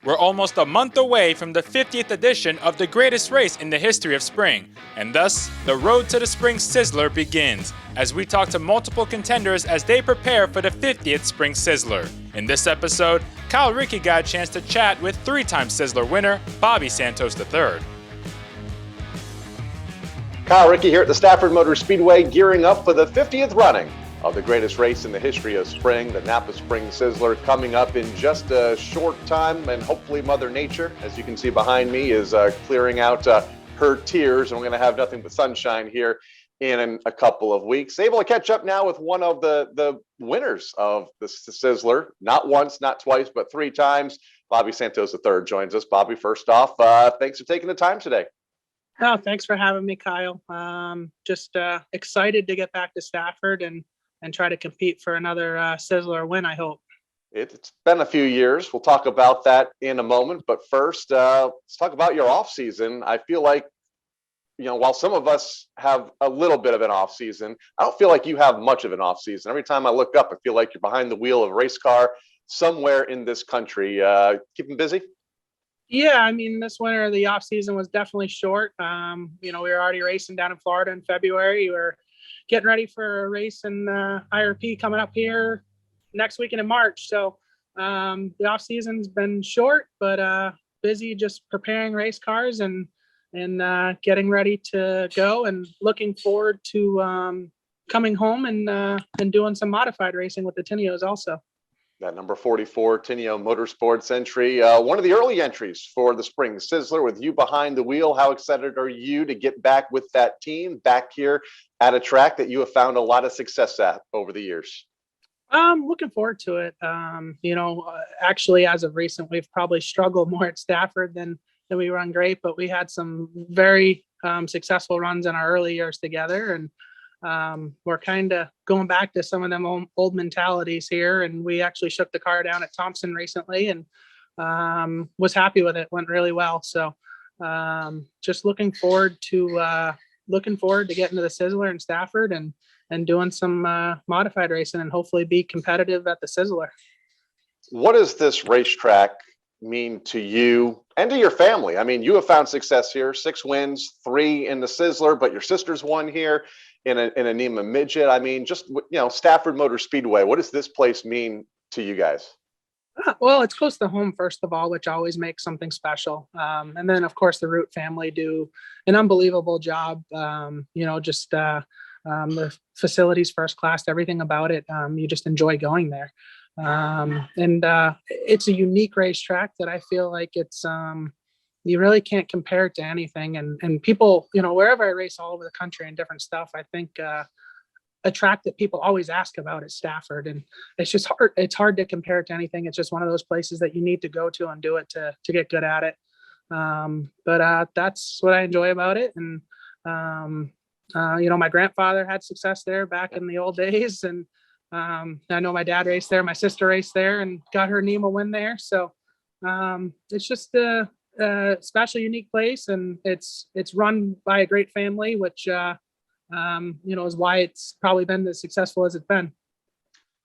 We're almost a month away from the 50th edition of the greatest race in the history of spring, and thus, the road to the Spring Sizzler begins, as we talk to multiple contenders as they prepare for the 50th Spring Sizzler. In this episode, Rickey got a chance to chat with three-time Sizzler winner, Bobby Santos III. Rickey here at the Stafford Motor Speedway, gearing up for the 50th running of the greatest race in the history of spring, the NAPA Spring Sizzler, coming up in just a short time. And hopefully Mother Nature, as you can see behind me, is clearing out her tears, and we're going to have nothing but sunshine here in a couple of weeks. Able to catch up now with one of the winners of the Sizzler, not once, not twice, but three times. Bobby Santos III joins us. Bobby, first off, thanks for taking the time today. Oh, thanks for having me, Kyle. Just excited to get back to Stafford and try to compete for another Sizzler win, I hope. It's been a few years. We'll talk about that in a moment. But first, let's talk about your off season. I feel like, while some of us have a little bit of an off season, I don't feel like you have much of an off season. Every time I look up, I feel like you're behind the wheel of a race car somewhere in this country. Keeping busy? Yeah, I mean, this winter, the off season was definitely short. We were already racing down in Florida in February. We were getting ready for a race in IRP coming up here next weekend in March. So the off season's been short, but busy just preparing race cars and getting ready to go, and looking forward to coming home and doing some modified racing with the Tinios also. That number 44 Tinio Motorsports entry, one of the early entries for the Spring Sizzler, with you behind the wheel. How excited are you to get back with that team back here at a track that you have found a lot of success at over the years? Looking forward to it. Actually, as of recent, we've probably struggled more at Stafford than we run great, but we had some very successful runs in our early years together, and we're kind of going back to some of them old mentalities here. And we actually shook the car down at Thompson recently, and was happy with it. Went really well. So just looking forward to getting to the Sizzler in Stafford and doing some modified racing, and hopefully be competitive at the Sizzler. What does this racetrack mean to you and to your family? I mean, you have found success here, 6 wins, 3 in the Sizzler, but your sister's won here in a NEMA midget. I mean, just, Stafford Motor Speedway, what does this place mean to you guys? Well, it's close to home, first of all, which always makes something special. And then, of course, the Root family do an unbelievable job. The facilities, first class, everything about it. You just enjoy going there. And it's a unique racetrack that I feel like it's you really can't compare it to anything. And people, wherever I race all over the country and different stuff, I think a track that people always ask about is Stafford, and it's just hard. It's hard to compare it to anything. It's just one of those places that you need to go to and do it to get good at it. But that's what I enjoy about it. And my grandfather had success there back in the old days, and I know my dad raced there, my sister raced there and got her NEMA win there. So it's just a special, unique place, and it's run by a great family, which is why it's probably been as successful as it's been.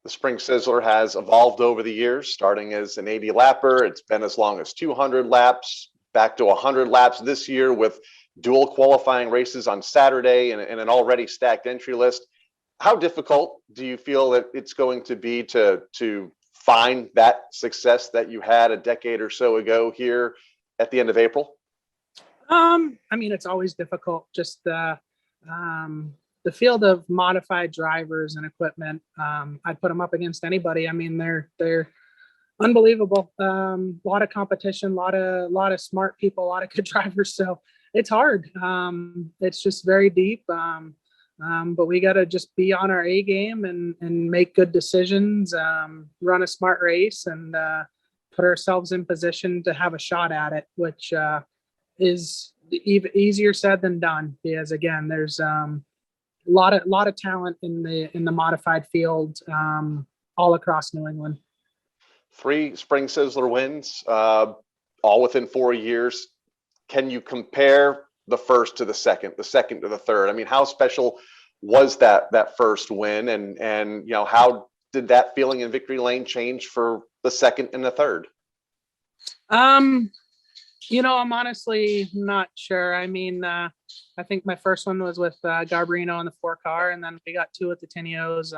The Spring Sizzler has evolved over the years, starting as an 80 lapper. It's been as long as 200 laps, back to 100 laps this year, with dual qualifying races on Saturday and an already stacked entry list. How difficult do you feel that it's going to be to find that success that you had a decade or so ago here at the end of April? It's always difficult. Just the field of modified drivers and equipment. I'd put them up against anybody. I mean, they're unbelievable. A lot of competition, a lot of smart people, a lot of good drivers. So it's hard. It's just very deep. But we got to just be on our A game and make good decisions, run a smart race, and put ourselves in position to have a shot at it, which is even easier said than done, because again, there's a lot of talent in the modified field all across New England. 3 Spring Sizzler wins, all within 4 years. Can you compare the first to the second to the third? I mean, how special was that first win, and how did that feeling in victory lane change for the second and the third? Um, I'm honestly not sure. I mean, I think my first one was with Garbarino in the 4 car, and then we got 2 at the Tinios.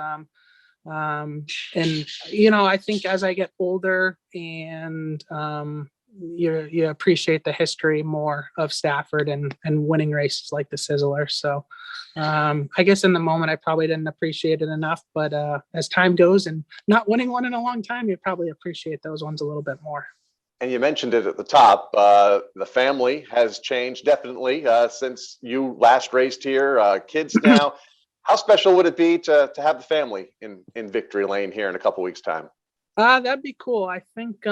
And I think as I get older and you appreciate the history more of Stafford and winning races like the Sizzler. So I guess in the moment I probably didn't appreciate it enough, but as time goes and not winning one in a long time, you probably appreciate those ones a little bit more. And you mentioned it at the top. The family has changed definitely since you last raced here. Kids now. How special would it be to have the family in victory lane here in a couple weeks' time? That'd be cool. I think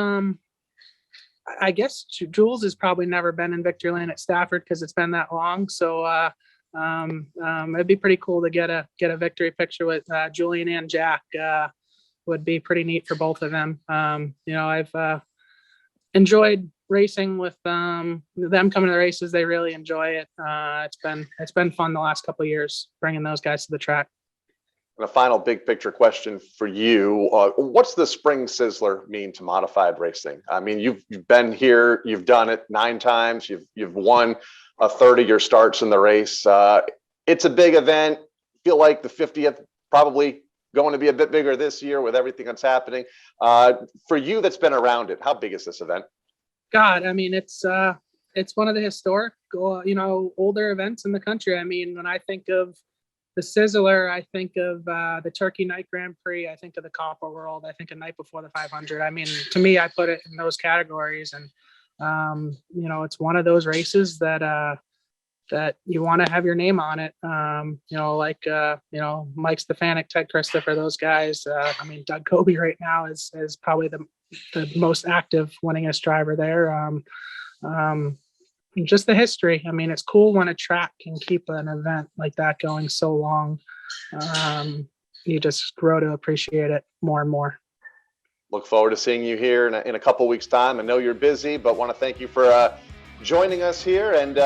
I guess Jules has probably never been in victory lane at Stafford because it's been that long. So it'd be pretty cool to get a victory picture with Julian and Jack. Would be pretty neat for both of them. I've enjoyed racing with them coming to the races. They really enjoy it. It's been fun the last couple of years bringing those guys to the track. And a final big picture question for you. What's the Spring Sizzler mean to modified racing? I mean, you've been here, you've done it 9 times, you've won a third of your starts in the race. It's a big event. Feel like the 50th probably going to be a bit bigger this year with everything that's happening. For you that's been around it, how big is this event? God, I mean, it's one of the historic, older events in the country. I mean, when I think of the Sizzler, I think of the Turkey Night Grand Prix. I think of the Copper World. I think of Night Before the 500. I mean, to me, I put it in those categories. And, it's one of those races that you want to have your name on it. Mike Stefanik, Ted Christopher, those guys. I mean, Doug Kobe right now is probably the most active winningest driver there. Just the history. I mean, it's cool when a track can keep an event like that going so long. You just grow to appreciate it more and more. Look forward to seeing you here in a couple weeks' time. I know you're busy, but want to thank you for joining us here, and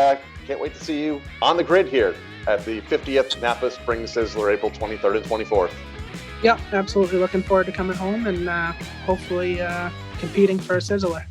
can't wait to see you on the grid here at the 50th NAPA Spring Sizzler, April 23rd and 24th. Yeah, absolutely. Looking forward to coming home and hopefully competing for a Sizzler.